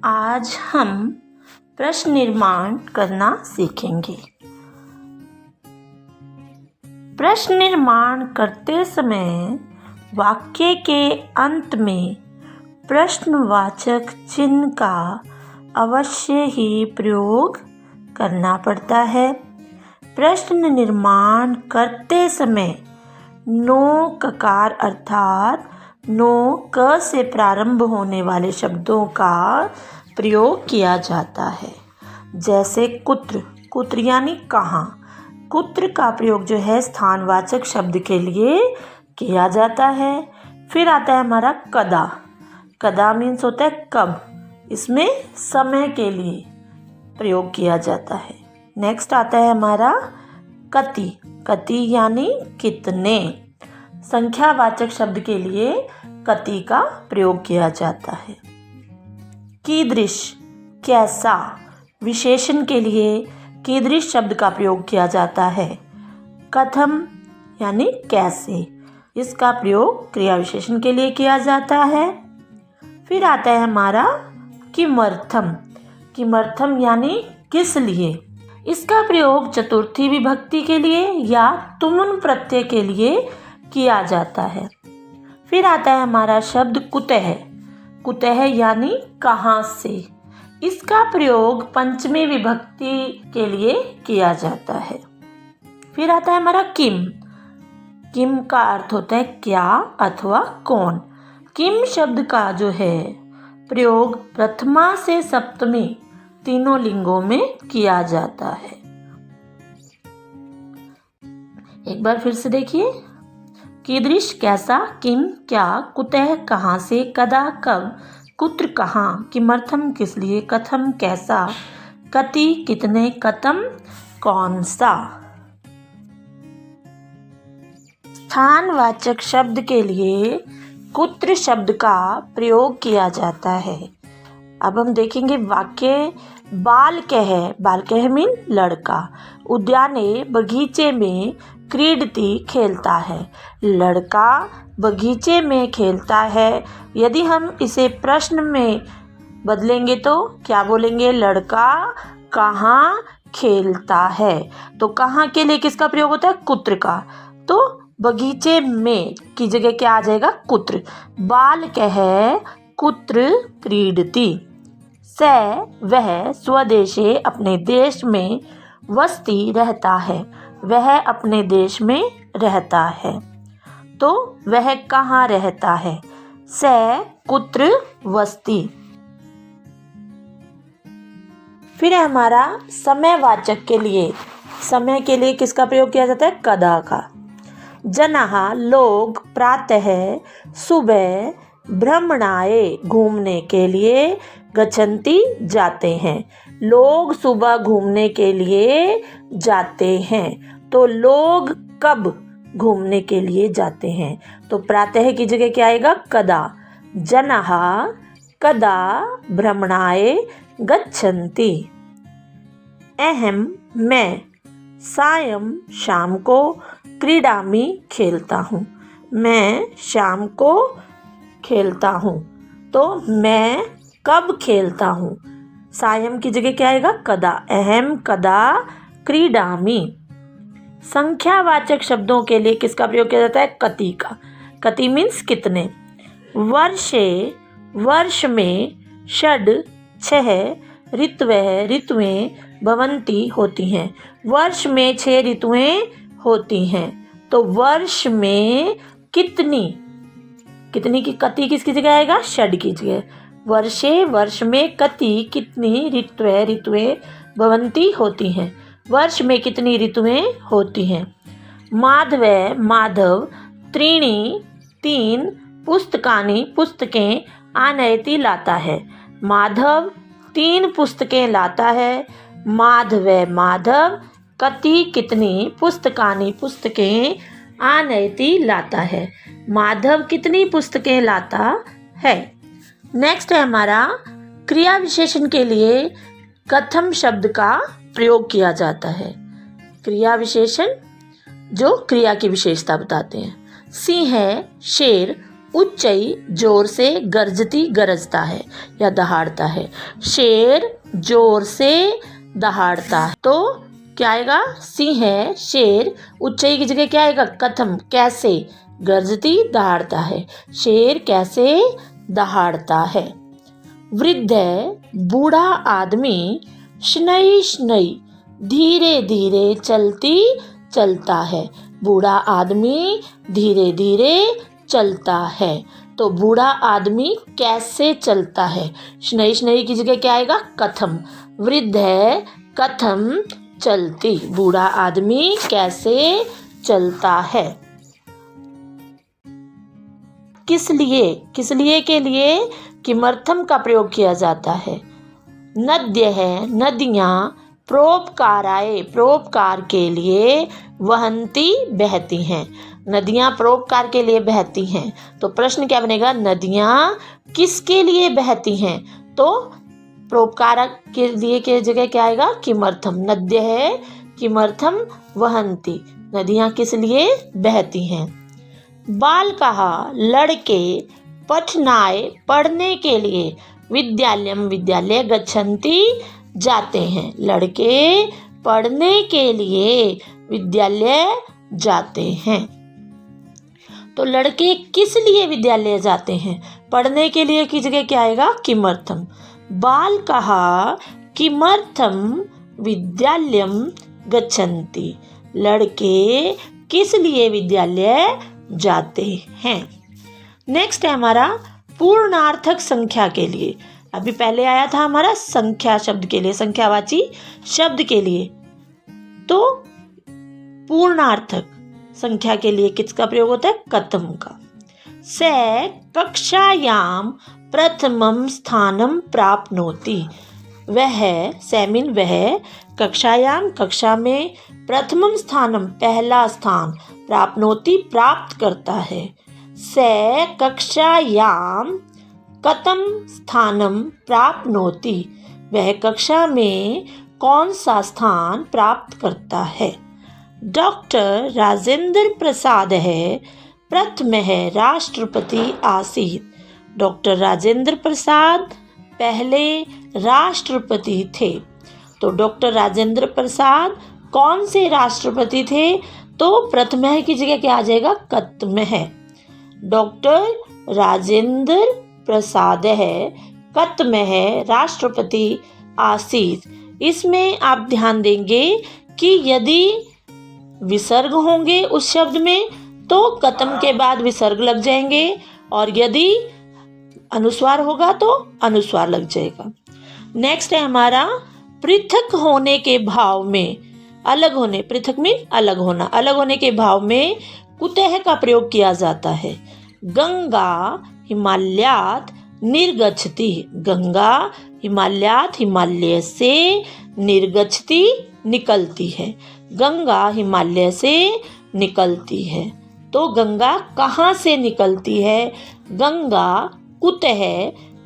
आज हम प्रश्न निर्माण करना सीखेंगे। प्रश्न निर्माण करते समय वाक्य के अंत में प्रश्नवाचक चिन्ह का अवश्य ही प्रयोग करना पड़ता है। प्रश्न निर्माण करते समय नो ककार अर्थात नो क से प्रारंभ होने वाले शब्दों का प्रयोग किया जाता है। जैसे कुत्र, कुत्र यानी कहाँ। कुत्र का प्रयोग जो है स्थानवाचक शब्द के लिए किया जाता है। फिर आता है हमारा कदा। कदा मीन्स होता है कब, इसमें समय के लिए प्रयोग किया जाता है। नेक्स्ट आता है हमारा कति। कति यानी कितने। संख्यावाचक शब्द के लिए कति का प्रयोग किया जाता है। कीदृश कैसा, विशेषण के लिए कीदृश शब्द का प्रयोग किया जाता है। कथम यानी कैसे, इसका प्रयोग क्रिया विशेषण के लिए किया जाता है। फिर आता है हमारा किमर्थम। किमर्थम यानी किस लिए, इसका प्रयोग चतुर्थी विभक्ति के लिए या तुमुन प्रत्यय के लिए किया जाता है। फिर आता है हमारा शब्द कुतः। कुतः यानी कहाँ से, इसका प्रयोग पंचमी विभक्ति के लिए किया जाता है। फिर आता है हमारा किम। किम का अर्थ होता है क्या अथवा कौन। किम शब्द का जो है प्रयोग प्रथमा से सप्तमी तीनों लिंगों में किया जाता है। एक बार फिर से देखिए। कीदृश कैसा, किम क्या, कुतः कहाँ से, कदा कब, कुत्र कहाँ, किमर्थम किस लिए, कथम कैसा, कति कितने, कतम कौन सा। स्थानवाचक शब्द के लिए कुत्र शब्द का प्रयोग किया जाता है। अब हम देखेंगे वाक्य। बालकः, बालकः मीन लड़का। उद्याने बगीचे में क्रीडति खेलता है। लड़का बगीचे में खेलता है। यदि हम इसे प्रश्न में बदलेंगे तो क्या बोलेंगे, लड़का कहाँ खेलता है। तो कहाँ के लिए किसका प्रयोग होता है, कुत्र का। तो बगीचे में की जगह क्या आ जाएगा, कुत्र। बालकः कुत्र क्रीडति। स वह स्वदेशे अपने देश में वसति रहता है। वह अपने देश में रहता है। तो वह कहाँ रहता है, स कुत्र वसति। फिर है हमारा समयवाचक के लिए। समय के लिए किसका प्रयोग किया जाता है, कदा का। जनाः लोग प्रातः सुबह भ्रमणाय घूमने के लिए गच्छन्ति जाते हैं। लोग सुबह घूमने के लिए जाते हैं। तो लोग कब घूमने के लिए जाते हैं, तो प्रातः की जगह क्या आएगा, कदा। जनाः कदा भ्रमणाय गच्छन्ति। अहम मैं सायं शाम को क्रीडामि खेलता हूँ। मैं शाम को खेलता हूँ। तो मैं कब खेलता हूँ, सायं की जगह क्या आएगा, कदा। अहम कदा क्रीडामि। संख्यावाचक शब्दों के लिए किसका प्रयोग किया जाता है, कति का। कति मीन्स कितने। वर्षे वर्ष में षड् छह ऋतवः ऋतुएं भवन्ति होती हैं। वर्ष में 6 ऋतुएं होती हैं। तो वर्ष में कितनी, कितनी की कति किसकी जगह आएगा, षड् की जगह। वर्षे वर्ष में कति कितनी ऋतवः ऋतुएं भवन्ति होती हैं। वर्ष में कितनी ऋतुएं होती हैं। माधव माधव त्रीणि 3 पुस्तकानि पुस्तकें आनयति लाता है। माधव 3 पुस्तकें लाता है। माधव माधव कति कितनी पुस्तकानि पुस्तकें आनयति लाता है। माधव कितनी पुस्तकें लाता है। नेक्स्ट है हमारा क्रिया विशेषण के लिए कथम शब्द का प्रयोग किया जाता है। क्रिया विशेषण जो क्रिया की विशेषता बताते हैं। सिंह शेर उच्चई जोर से, गरजती गरजता है या दहाड़ता है। शेर जोर से दहाड़ता है, तो क्या आएगा? सी है शेर। उच्चई की जगह क्या आएगा? कथम, कैसे। गरजती दहाड़ता है, शेर कैसे दहाड़ता है। वृद्ध बूढ़ा आदमी, शनई शनई धीरे धीरे चलती चलता है। बूढ़ा आदमी धीरे धीरे चलता है, तो बूढ़ा आदमी कैसे चलता है। शनई शनई की जगह क्या आएगा? कथम। वृद्ध है कथम चलती, बूढ़ा आदमी कैसे चलता है। किस लिए? किस लिए के लिए किमर्थम का प्रयोग किया जाता है। नद्य है नदियाँ, परोपकाराय परोपकार के लिए, वहंती बहती हैं। नदियाँ परोपकार के लिए बहती हैं, तो प्रश्न क्या बनेगा? नदियाँ किसके लिए बहती हैं? तो परोपकार के लिए के जगह क्या आएगा? किमर्थम। नद्य है किमर्थम वहंती, नदियाँ किस लिए बहती हैं। बाल कहा लड़के, पठनाय पढ़ने के लिए, विद्यालयम विद्यालय, गच्छन्ति जाते हैं। लड़के पढ़ने के लिए विद्यालय जाते हैं, तो लड़के किस लिए विद्यालय जाते हैं? पढ़ने के लिए की जगह क्या आएगा? किमर्थम। बाल कहा किमर्थम विद्यालयम गच्छन्ति, लड़के किस लिए विद्यालय जाते हैं। नेक्स्ट है हमारा पूर्णार्थक संख्या के लिए। अभी पहले आया था हमारा संख्या शब्द के लिए, संख्यावाची शब्द के लिए, तो पूर्णार्थक संख्या के लिए किसका प्रयोग होता है? कथम का। से कक्षायाम प्रथमम स्थानम प्राप्नोति, वह सेमिन वह कक्षायाम कक्षा में, प्रथमम स्थानम पहला स्थान, प्राप्नोति प्राप्त करता है। से कक्षायाम कतम स्थानम प्राप्नोति, वह कक्षा में कौन सा स्थान प्राप्त करता है। डॉक्टर राजेंद्र प्रसाद है प्रथम है राष्ट्रपति आसीत, डॉक्टर राजेंद्र प्रसाद पहले राष्ट्रपति थे, तो डॉक्टर राजेंद्र प्रसाद कौन से राष्ट्रपति थे? तो प्रथम है की जगह क्या आ जाएगा? कतम है। डॉक्टर राजेंद्र प्रसाद है कतम है राष्ट्रपति आसीत। इसमें आप ध्यान देंगे कि यदि विसर्ग होंगे उस शब्द में तो कतम के बाद विसर्ग लग जाएंगे, और यदि अनुस्वार होगा तो अनुस्वार लग जाएगा। नेक्स्ट है हमारा पृथक होने के भाव में, अलग होने, पृथक मीन अलग होना, अलग होने के भाव में कुतः का प्रयोग किया जाता है। गंगा हिमालयात निर्गच्छति, गंगा हिमालयात हिमालय से, निर्गच्छति निकलती है, गंगा हिमालय से निकलती है, तो गंगा कहाँ से निकलती है? गंगा कुतः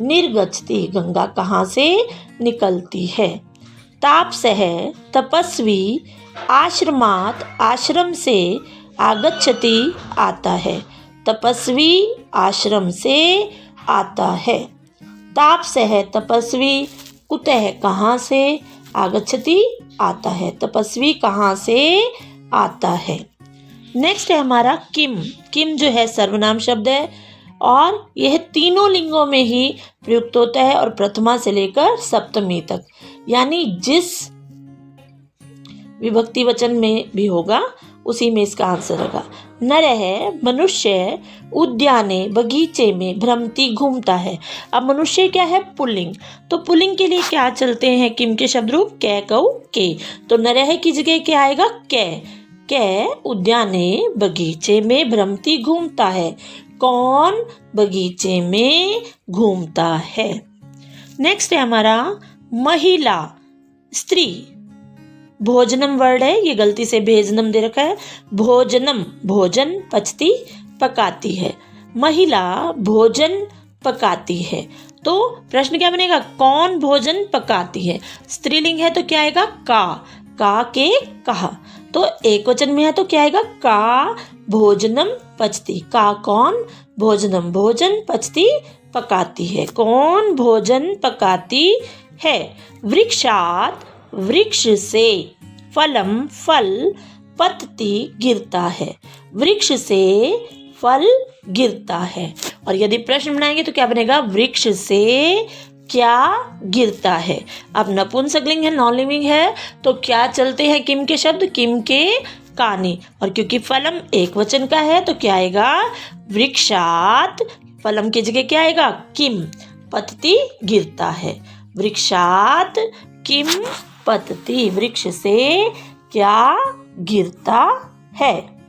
निर्गच्छति, गंगा कहाँ से निकलती है। तापसः तपस्वी आश्रमात आश्रम से आगच्छति आता है, तपस्वी आश्रम से आता है। तापसः तपस्वी, कुतः कहाँ से, आगच्छति आता है, तपस्वी कहाँ से आता है। नेक्स्ट है हमारा किम। किम जो है सर्वनाम शब्द है और यह तीनों लिंगों में ही प्रयुक्त होता है और प्रथमा से लेकर सप्तमी तक, यानी जिस विभक्ति वचन में भी होगा उसी में इसका आंसर होगा। नरः मनुष्य उद्याने बगीचे में भ्रमती घूमता है। अब मनुष्य क्या है? पुल्लिंग, तो पुल्लिंग के लिए क्या चलते हैं किम के शब्द रूप? कै कौ के, तो नरः की जगह क्या आएगा? कै। कै उद्याने बगीचे में भ्रमती घूमता है, कौन बगीचे में घूमता है। नेक्स्ट है हमारा महिला, स्त्री। भोजनम वर्ड है, ये गलती से भेजनम दे रखा है। भोजनम भोजन, पचती पकाती है, महिला भोजन पकाती है, तो प्रश्न क्या बनेगा? कौन भोजन पकाती है। स्त्रीलिंग है तो क्या आएगा? का के कहा, तो एक वचन में है तो क्या आएगा? का भोजनम पचती, का कौन भोजनम भोजन पचती पकाती है। कौन भोजन पकाती है? वृक्षात वृक्ष से, फलम फल, पतती गिरता है। वृक्ष से फल गिरता है। और यदि प्रश्न बनाएंगे तो क्या बनेगा? वृक्ष से क्या गिरता है। अब नपुंसकलिंग है, नॉन लिविंग है, तो क्या चलते हैं किम के शब्द? किम के कानी। और क्योंकि फलम एक वचन का है तो क्या आएगा? वृक्षात, फलम की जगह क्या आएगा? किम, पतती गिरता है। वृक्षात किम पतती, वृक्ष से क्या गिरता है।